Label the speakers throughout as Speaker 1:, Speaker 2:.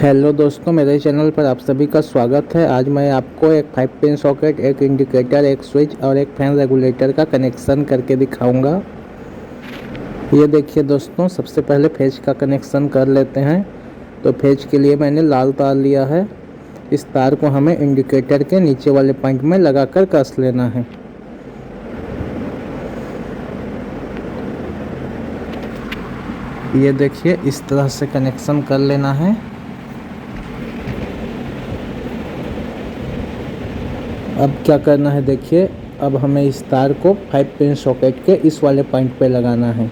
Speaker 1: Hello दोस्तों, मेरे channel पर आप सभी का स्वागत है। आज मैं आपको एक 5 पिन सॉकेट, एक इंडिकेटर, एक स्विच और एक फैन रेगुलेटर का कनेक्शन करके दिखाऊंगा। ये देखिए दोस्तों, सबसे पहले फेज का कनेक्शन कर लेते हैं। तो फेज के लिए मैंने लाल तार लिया है। इस तार को हमें इंडिकेटर के नीचे वाले पॉइंट में लगाकर कस लेना है। ये देखिए, इस तरह से कनेक्शन कर लेना है। अब क्या करना है देखिए, अब हमें इस तार को 5 पिन सॉकेट के इस वाले पॉइंट पे लगाना है।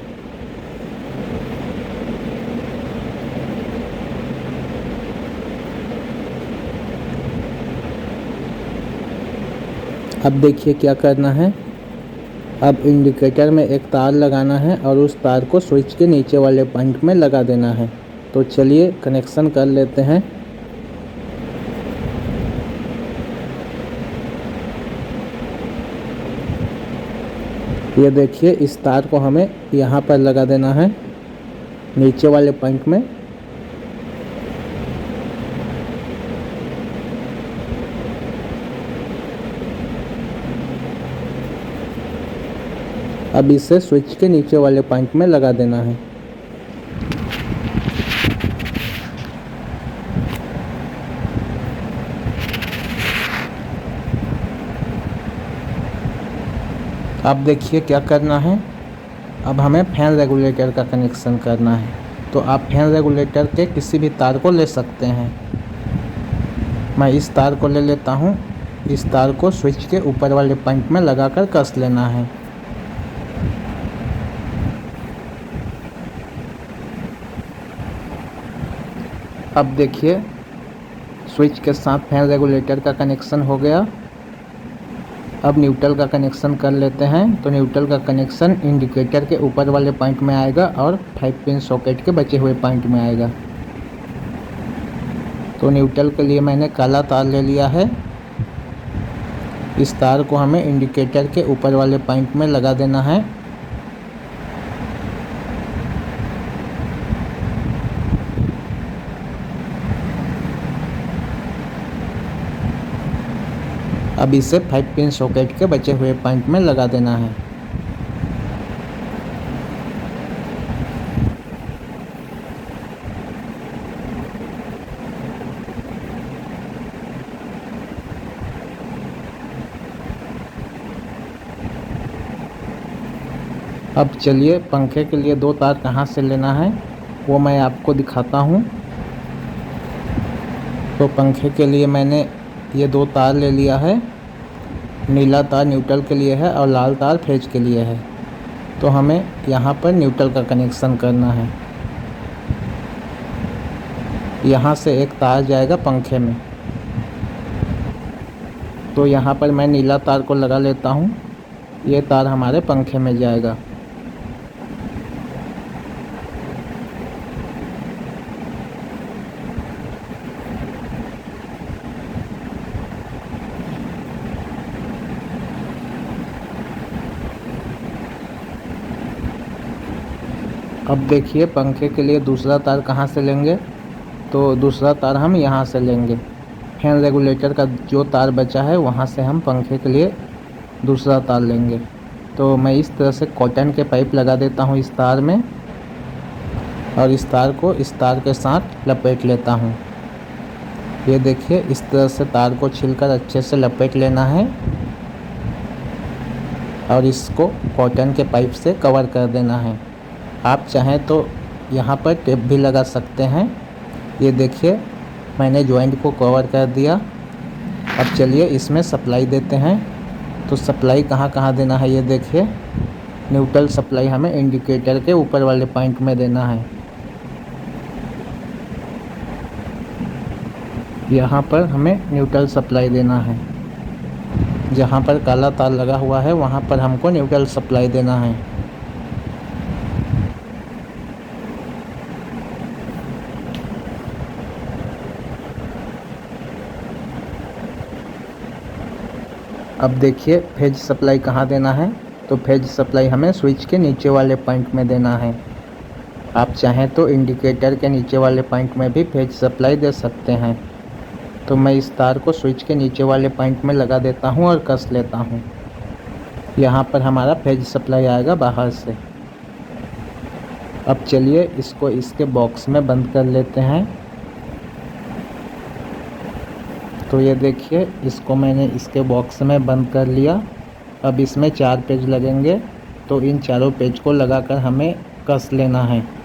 Speaker 1: अब देखिए क्या करना है, अब इंडिकेटर में एक तार लगाना है और उस तार को स्विच के नीचे वाले पॉइंट में लगा देना है। तो चलिए कनेक्शन कर लेते हैं। ये देखिए, इस तार को हमें यहाँ पर लगा देना है, नीचे वाले पॉइंट में। अब इसे स्विच के नीचे वाले पॉइंट में लगा देना है। अब देखिए क्या करना है, अब हमें फैन रेगुलेटर का कनेक्शन करना है। तो आप फैन रेगुलेटर के किसी भी तार को ले सकते हैं। मैं इस तार को ले लेता हूँ। इस तार को स्विच के ऊपर वाले पॉइंट में लगाकर कस लेना है। अब देखिए, स्विच के साथ फैन रेगुलेटर का कनेक्शन हो गया। अब न्यूट्रल का कनेक्शन कर लेते हैं। तो न्यूट्रल का कनेक्शन इंडिकेटर के ऊपर वाले पॉइंट में आएगा और 5 पिन सॉकेट के बचे हुए पॉइंट में आएगा। तो न्यूट्रल के लिए मैंने काला तार ले लिया है। इस तार को हमें इंडिकेटर के ऊपर वाले पॉइंट में लगा देना है। अब इसे 5 पिन सॉकेट के बचे हुए पॉइंट में लगा देना है। अब चलिए पंखे के लिए 2 तार कहाँ से लेना है वो मैं आपको दिखाता हूँ। तो पंखे के लिए मैंने ये 2 तार ले लिया है। नीला तार न्यूट्रल के लिए है और लाल तार फेज के लिए है। तो हमें यहाँ पर न्यूट्रल का कनेक्शन करना है। यहाँ से एक तार जाएगा पंखे में। तो यहाँ पर मैं नीला तार को लगा लेता हूँ। ये तार हमारे पंखे में जाएगा। अब देखिए, पंखे के लिए दूसरा तार कहाँ से लेंगे। तो दूसरा तार हम यहाँ से लेंगे। फैन रेगुलेटर का जो तार बचा है वहाँ से हम पंखे के लिए दूसरा तार लेंगे। तो मैं इस तरह से कॉटन के पाइप लगा देता हूँ इस तार में और इस तार को इस तार के साथ लपेट लेता हूँ। ये देखिए, इस तरह से तार को छिलकर अच्छे से लपेट लेना है और इसको कॉटन के पाइप से कवर कर देना है। आप चाहें तो यहाँ पर टेप भी लगा सकते हैं। ये देखिए, मैंने जॉइंट को कवर कर दिया। अब चलिए इसमें सप्लाई देते हैं। तो सप्लाई कहाँ कहाँ देना है ये देखिए। न्यूट्रल सप्लाई हमें इंडिकेटर के ऊपर वाले पॉइंट में देना है। यहाँ पर हमें न्यूट्रल सप्लाई देना है। जहाँ पर काला तार लगा हुआ है वहाँ पर हमको न्यूट्रल सप्लाई देना है। अब देखिए, फेज सप्लाई कहाँ देना है। तो फेज सप्लाई हमें स्विच के नीचे वाले पॉइंट में देना है। आप चाहें तो इंडिकेटर के नीचे वाले पॉइंट में भी फेज सप्लाई दे सकते हैं। तो मैं इस तार को स्विच के नीचे वाले पॉइंट में लगा देता हूं और कस लेता हूं। यहाँ पर हमारा फेज सप्लाई आएगा बाहर से। अब चलिए इसको इसके बॉक्स में बंद कर लेते हैं। तो ये देखिए, इसको मैंने इसके बॉक्स में बंद कर लिया। अब इसमें 4 पेज लगेंगे, तो इन चारों पेज को लगाकर हमें कस लेना है।